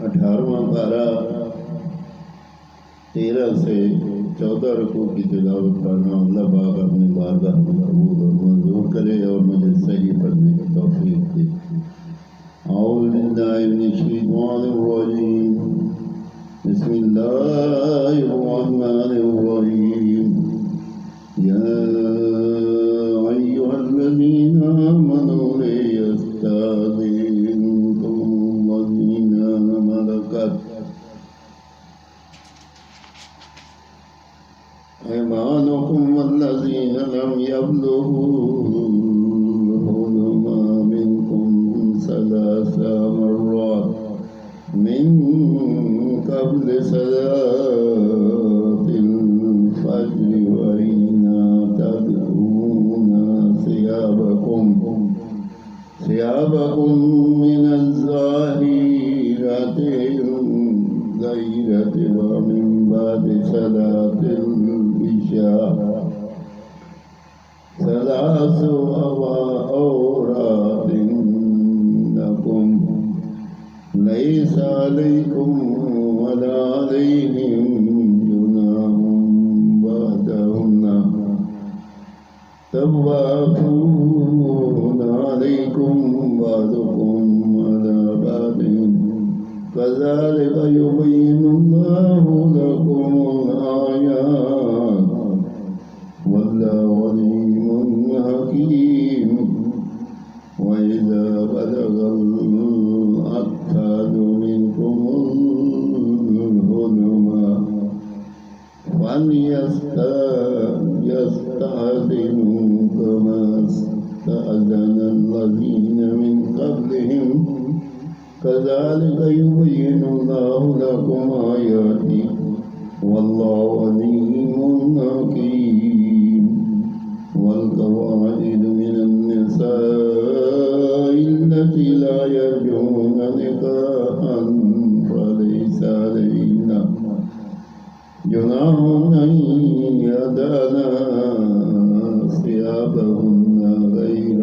18वां पारा 13 से 14 रुकू की तिलावत करना अल्लाह पाक अपनी बारगाह में कबूल और मंजूर करे और मुझे सही पढ़ने की तौफीक दे। औज़ु बिल्लाहि मिनश्शैतानिर्रजीम। बिस्मिल्लाहिर्रहमानिर्रहीम। या अय्युहल्लज़ीना आमनू लियस्तअज़िनकुमुल्लज़ीना मलकत أيمانكم والذين لم يبلغوا الحلم منكم 3 مرات من قبل صلاة الفجر وحين تضعون ثيابكم من الظاهرة الغيرة ومن بعد صلاة العشاء 3 عورات لكم ليس عليكم ولا عليهم جناح بعدهن طوافون عليكم بعضكم على بعض كذلك يبين الله لكم الآيات والله عليم حكيم. وإذا بلغ الأطفال منكم الحلم فليستأذنوا كما استأذن الذين من قبلهم كذلك يبين الله لكم آياته والله عليم حكيم. والقواعد من النساء التي لا يرجون نكاحا فليس عليهن جناح أن يضعن ثيابهن غير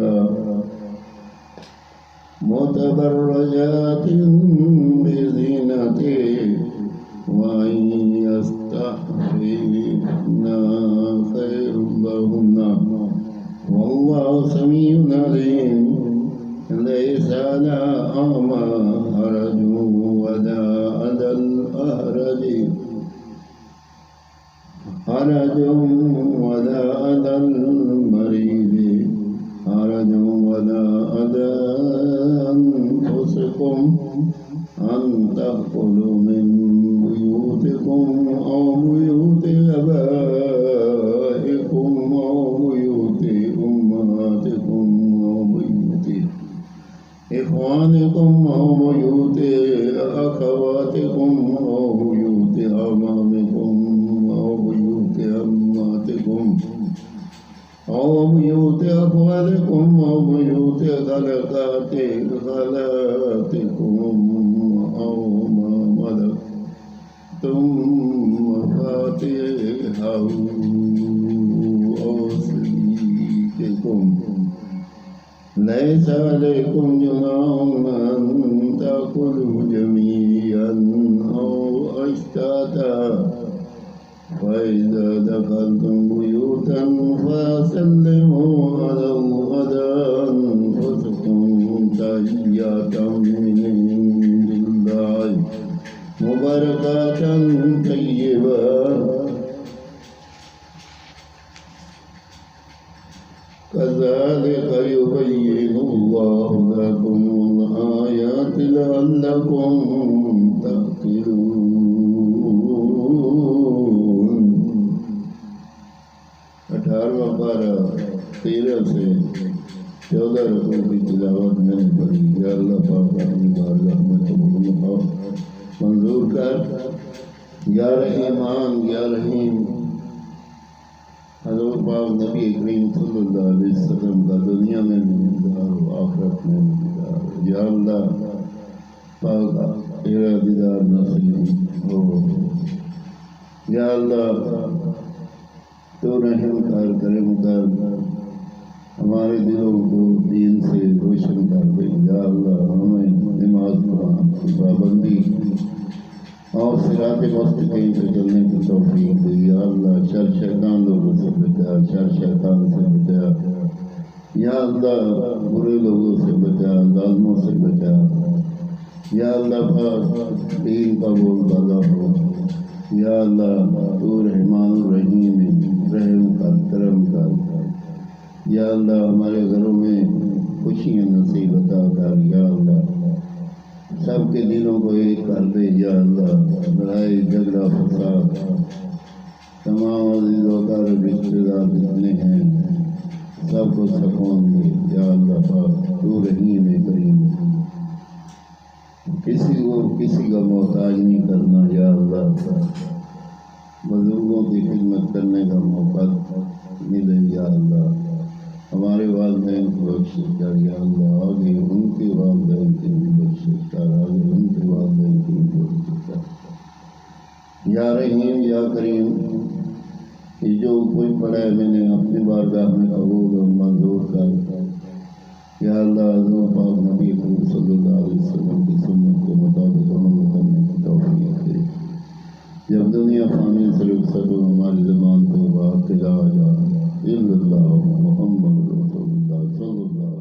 متبرجات بزينة وأن يستعففن خير لهن والله سميع عليم. ليس على أعمى حرج ولا على الأعرج حرج ولا على المريض حرج ولا على أنفسكم أن تأكلوا من بيوتكم أو بيوت آبائكم أو بيوت أمهاتكم أو بيوت إخوانكم أو بيوت أخواتكم أو بيوت أعمامكم أو بيوت أمهاتكم أو بيوت أخوالكم أو بيوت خالاتكم أو ما ملكتم مفاتيحه أو صديقكم ليس عليكم جناح أن تأكلوا جميعا أو أشتاتا. فإذا دخلتم بيوتا فسلموا على أنفسكم تحية من عند الله مباركات طيبات كذلك يبين الله لكم الآيات لعلكم تعقلون. 18वां पारा 13 से 14 रुकू की तिलावत मैंने पढ़ी। या अल्लाह पाक अपनी बारगाह में कबूल और मंजूर कर। या रहमान या रहीम हज़रत पाक नबी करीम सल्लल्लाहु अलैहि वसल्लम का दुनिया में भी दीदार और आखिरत में भी दीदार। या अल्लाह पाक तेरा दीदार नसीब हो। या अल्लाह तो रहम कर करम कर ہمارے دلوں کو دین سے روشن کر دے یا اللہ، ہمیں نماز قرآن کی پابندی اور صراط مستقیم پہ چلنے کی توفیق دے یا اللہ، شر شیطان لوگوں سے بچا، شر شیطان سے بچا یا اللہ، برے لوگوں سے بچا، ظالموں سے بچا یا اللہ پاک، دین کا بول بالا ہو یا اللہ، تو رحمان الرحیم رحم کر، کرم کر یا اللہ، ہمارے گھروں میں خوشیاں نصیب عطا کر یا اللہ، سب کے دلوں کو ایک کر دے یا اللہ، لڑائی جھگڑا فساد تمام عزیزوں کا رشتے دار جتنے ہیں سب کو سکون دے یا اللہ پاک، تو رحیم کریم، کسی کا محتاج نہیں کرنا یا اللہ، بزرگوں کی خدمت کرنے کا موقع ملے یا اللہ، ہمارے والدین کو بخشش کر یا اللہ، آگے ان کے والدین کی بھی بخشش کر، آگے ان کے والدین کی بھی بخشش کر یا رحیم یا کریم۔ یہ جو کوئی پڑھا ہے میں نے اپنی بارگاہ میں قبول اور منظور کر یا اللہ، حضور پاک نبی صلی اللہ علیہ وسلم کی سنت کے مطابق عمل کرنے کی توفیق دے۔ جب دنیا فانی سے رخصت ہو، ہماری زبان پہ بات لا الہ الا اللہ محمد رسول اللہ صلی اللہ علیہ وسلم۔